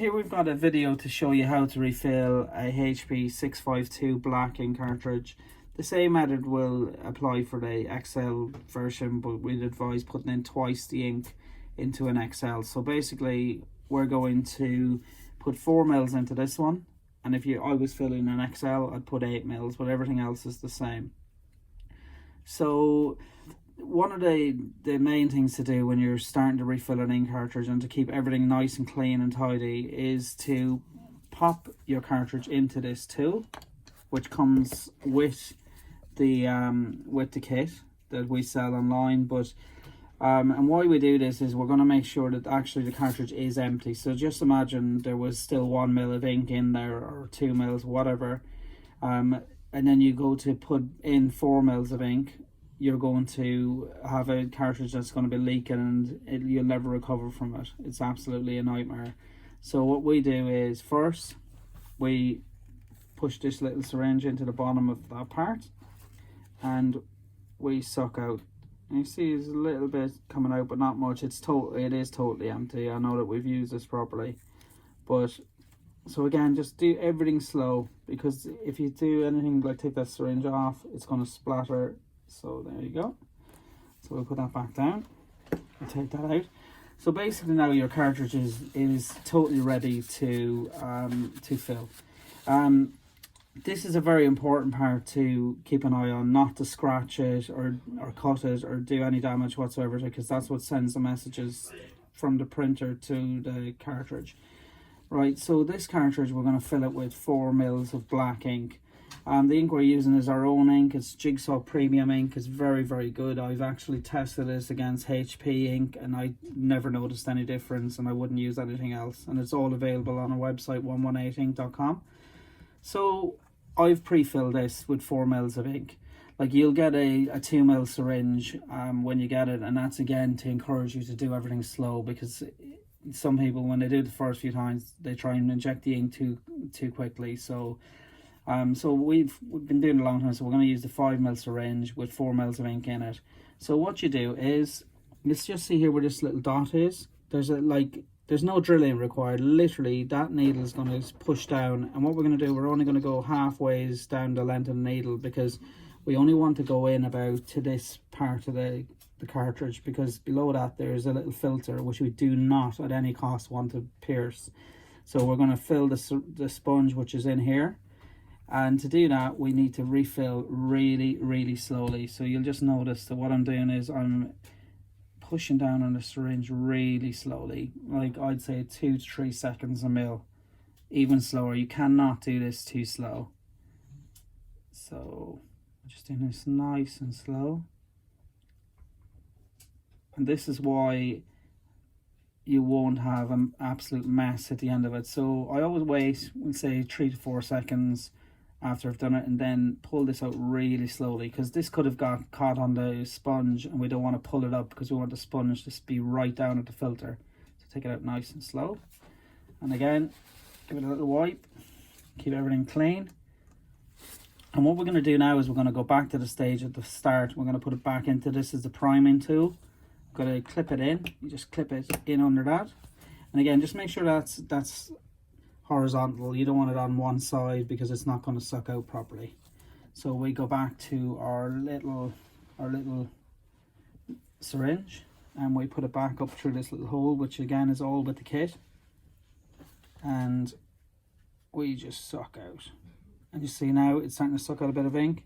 Here we've got a video to show you how to refill a HP 652 black ink cartridge. The same method will apply for the XL version, but we'd advise putting in twice the ink into an XL. So basically we're going to put 4 mils into this one, and if I was filling an XL, I'd put 8 mils, but everything else is the same. So one of the main things to do when you're starting to refill an ink cartridge and to keep everything nice and clean and tidy is to pop your cartridge into this tool, which comes with the kit that we sell online. But and why we do this is we're going to make sure that actually the cartridge is empty. So just imagine there was still 1 mil of ink in there, or 2 mils, whatever, and then you go to put in 4 mils of ink. You're going to have a cartridge that's going to be leaking, and you'll never recover from it. It's absolutely a nightmare. So what we do is, first we push this little syringe into the bottom of that part and we suck out. And you see there's a little bit coming out, but not much. It is totally empty. I know that we've used this properly, but so again, just do everything slow, because if you do anything like take that syringe off, it's going to splatter. So there you go. So we'll put that back down and take that out. So basically now your cartridge is totally ready to fill. This is a very important part to keep an eye on, not to scratch it or cut it or do any damage whatsoever, because that's what sends the messages from the printer to the cartridge. Right, so this cartridge, we're going to fill it with 4 mils of black ink. The ink we're using is our own ink. It's Jigsaw Premium ink. It's very, very good. I've actually tested this against HP ink and I never noticed any difference, and I wouldn't use anything else. And it's all available on our website, 118ink.com. So I've pre-filled this with 4 mils of ink. Like, you'll get a 2 mil syringe when you get it, and that's again to encourage you to do everything slow, because some people, when they do the first few times, they try and inject the ink too quickly. So so we've been doing it a long time, so we're going to use the 5 mil syringe with 4 mils of ink in it. So what you do is, let's just see here where this little dot is. There's no drilling required. Literally, that needle is going to push down, and what we're going to do, we're only going to go halfway down the length of the needle, because we only want to go in about to this part of the cartridge, because below that there's a little filter which we do not at any cost want to pierce. So we're going to fill the sponge which is in here. And to do that, we need to refill really, really slowly. So you'll just notice that what I'm doing is I'm pushing down on the syringe really slowly. Like, I'd say 2 to 3 seconds a mil, even slower. You cannot do this too slow. So I'm just doing this nice and slow. And this is why you won't have an absolute mess at the end of it. So I always wait, we'll say 3 to 4 seconds after I've done it, and then pull this out really slowly, because this could have got caught on the sponge and we don't want to pull it up, because we want the sponge to be right down at the filter. So take it out nice and slow, and again give it a little wipe, keep everything clean. And what we're going to do now is we're going to go back to the stage at the start. We're going to put it back into this is the priming tool. I'm going to clip it in. You just clip it in under that, and again just make sure that's horizontal. You don't want it on one side, because it's not going to suck out properly. So we go back to our little syringe and we put it back up through this little hole, which again is all with the kit, and we just suck out. And you see now it's starting to suck out a bit of ink,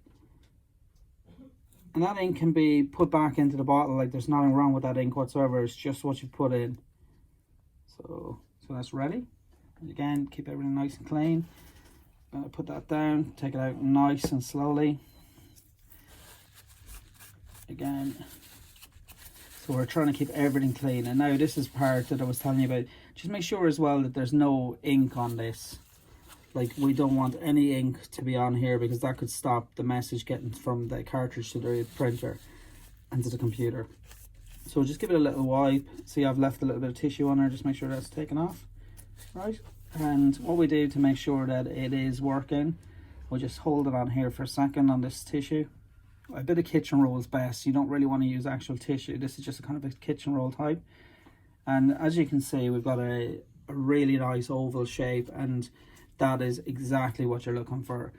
and that ink can be put back into the bottle. Like, there's nothing wrong with that ink whatsoever. It's just what you put in. So that's ready. And again, keep everything nice and clean. Put that down, take it out nice and slowly. Again, so we're trying to keep everything clean. And now this is part that I was telling you about. Just make sure as well that there's no ink on this. Like, we don't want any ink to be on here, because that could stop the message getting from the cartridge to the printer and to the computer. So just give it a little wipe. See, I've left a little bit of tissue on there. Just make sure that's taken off. Right, and what we do to make sure that it is working, we'll just hold it on here for a second on this tissue. A bit of kitchen roll is best. You don't really want to use actual tissue. This is just a kind of a kitchen roll type. And as you can see, we've got a a really nice oval shape, and that is exactly what you're looking for.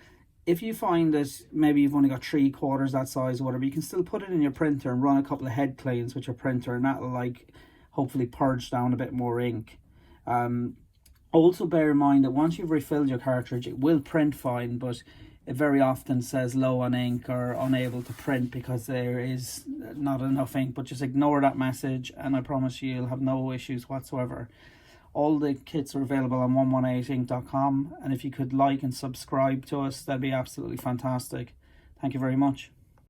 If you find that maybe you've only got 3/4 that size or whatever, you can still put it in your printer and run a couple of head cleans with your printer, and that'll like hopefully purge down a bit more ink. Also bear in mind that once you've refilled your cartridge, it will print fine, but it very often says low on ink or unable to print because there is not enough ink. But just ignore that message, and I promise you'll have no issues whatsoever. All the kits are available on 118ink.com, and if you could like and subscribe to us, that'd be absolutely fantastic. Thank you very much.